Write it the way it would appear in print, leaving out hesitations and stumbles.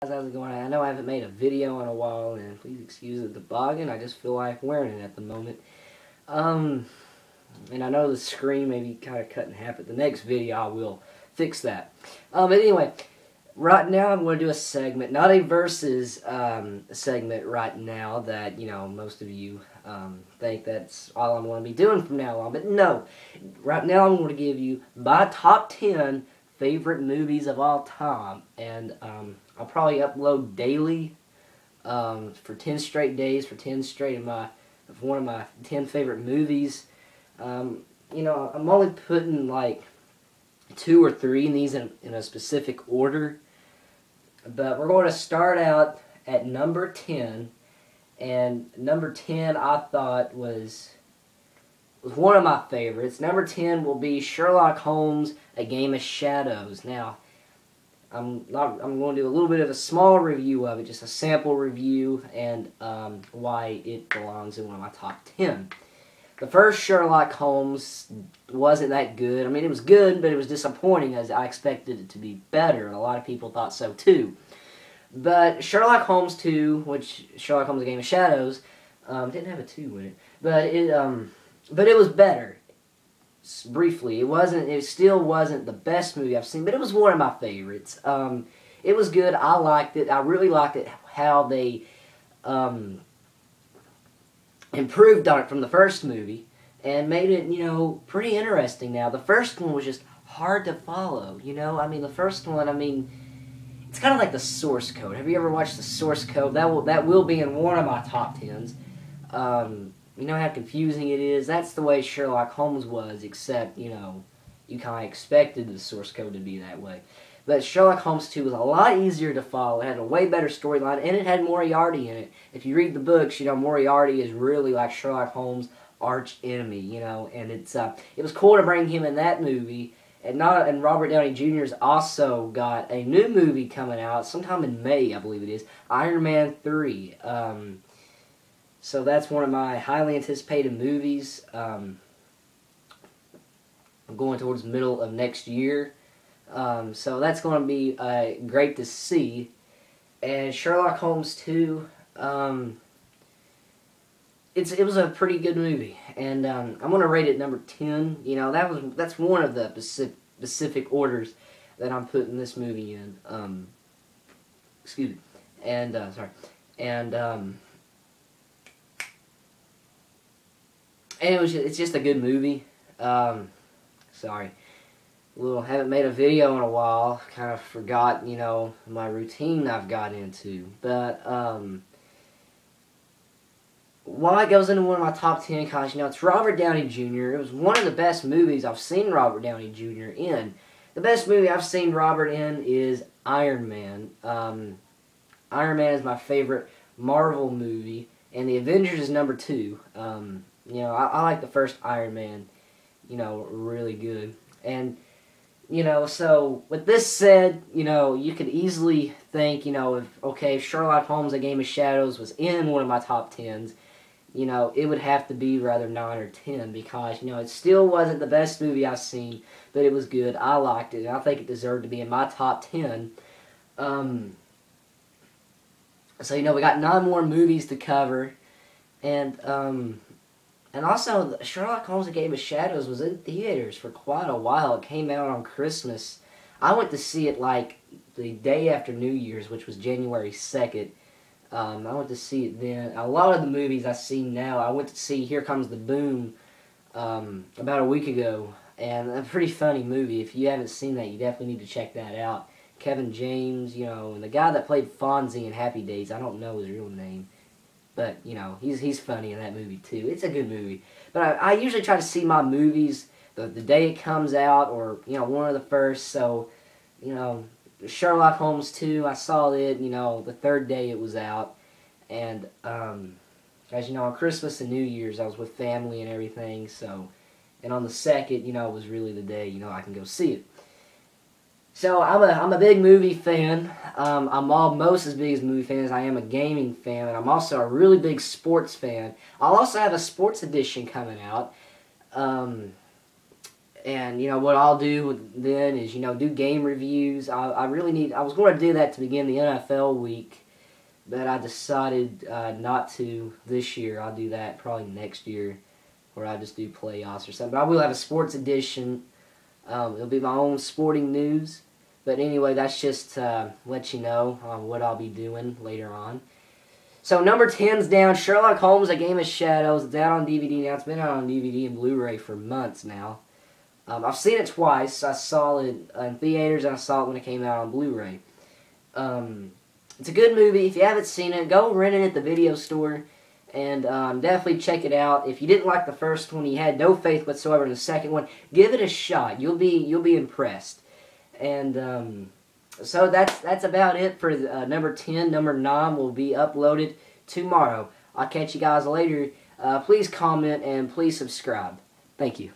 How's it going? I know I haven't made a video in a while, and please excuse the toboggan. I just feel like wearing it at the moment. And I know the screen may be kind of cut in half, but the next video I will fix that. But anyway, right now I'm going to do a segment, not a versus segment right now that, you know, most of you think that's all I'm going to be doing from now on. But no, right now I'm going to give you my top 10 favorite movies of all time, and I'll probably upload daily for 10 straight days, for 10 straight of one of my 10 favorite movies. You know, I'm only putting like 2 or 3 in these in a specific order, but we're going to start out at number 10, and number 10 I thought was one of my favorites. Number 10 will be Sherlock Holmes, A Game of Shadows. Now, I'm going to do a little bit of a small review of it, just a sample review, and why it belongs in one of my top 10. The first Sherlock Holmes wasn't that good. I mean, it was good, but it was disappointing, as I expected it to be better, and a lot of people thought so too. But Sherlock Holmes 2, which Sherlock Holmes: A Game of Shadows, didn't have a 2 in it, but it was better. Briefly, it still wasn't the best movie I've seen, but it was one of my favorites. It was good. I liked it. I really liked it how they improved on it from the first movie and made it, you know, pretty interesting. Now, the first one was just hard to follow, you know? I mean, the first one, I mean, it's kind of like the source code. Have you ever watched the source code? That will be in one of my top 10s. You know how confusing it is? That's the way Sherlock Holmes was, except, you know, you kind of expected the source code to be that way. But Sherlock Holmes 2 was a lot easier to follow. It had a way better storyline, and it had Moriarty in it. If you read the books, you know, Moriarty is really like Sherlock Holmes' arch enemy, you know, and it was cool to bring him in that movie. And Robert Downey Jr.'s also got a new movie coming out sometime in May, I believe it is, Iron Man 3. So that's one of my highly anticipated movies. I'm going towards the middle of next year. So that's going to be great to see. And Sherlock Holmes 2, it was a pretty good movie. And I'm going to rate it number 10. You know, that's one of the specific orders that I'm putting this movie in. Excuse me. And, sorry. And it's just a good movie. Sorry. Haven't made a video in a while. Kind of forgot, you know, my routine I've got into. But, why it goes into one of my top 10, because, you know, it's Robert Downey Jr. It was one of the best movies I've seen Robert Downey Jr. in. The best movie I've seen Robert in is Iron Man. Iron Man is my favorite Marvel movie, and The Avengers is number 2. You know, I like the first Iron Man, you know, really good. And, you know, so with this said, you know, you could easily think, you know, if Sherlock Holmes: A Game of Shadows was in one of my top 10s, you know, it would have to be rather 9 or 10, because, you know, it still wasn't the best movie I've seen, but it was good. I liked it, and I think it deserved to be in my top 10. So, you know, we got 9 more movies to cover, and also, Sherlock Holmes: A Game of Shadows was in theaters for quite a while. It came out on Christmas. I went to see it, like, the day after New Year's, which was January 2nd. I went to see it then. A lot of the movies I see now, I went to see Here Comes the Boom about a week ago. And a pretty funny movie. If you haven't seen that, you definitely need to check that out. Kevin James, you know, and the guy that played Fonzie in Happy Days, I don't know his real name. But, you know, he's funny in that movie, too. It's a good movie. But I usually try to see my movies the day it comes out, or, you know, one of the first. So, you know, Sherlock Holmes 2, I saw it, you know, the 3rd day it was out. And, as you know, on Christmas and New Year's, I was with family and everything. So, and on the 2nd, you know, was really the day, you know, I can go see it. So, I'm a big movie fan. I'm almost as big as movie fan as I am a gaming fan, and I'm also a really big sports fan. I'll also have a sports edition coming out. And, what I'll do then is, do game reviews. I was going to do that to begin the NFL week, but I decided not to this year. I'll do that probably next year, where I just do playoffs or something. But I will have a sports edition. It'll be my own sporting news. But anyway, that's just to let you know what I'll be doing later on. So number 10's down. Sherlock Holmes, A Game of Shadows. It's out on DVD now. It's been out on DVD and Blu-ray for months now. I've seen it twice. I saw it in theaters and I saw it when it came out on Blu-ray. It's a good movie. If you haven't seen it, go rent it at the video store and definitely check it out. If you didn't like the first one, you had no faith whatsoever in the second one, give it a shot. You'll be impressed. And so that's about it for number 10. Number 9 will be uploaded tomorrow. I'll catch you guys later. Please comment and please subscribe. Thank you.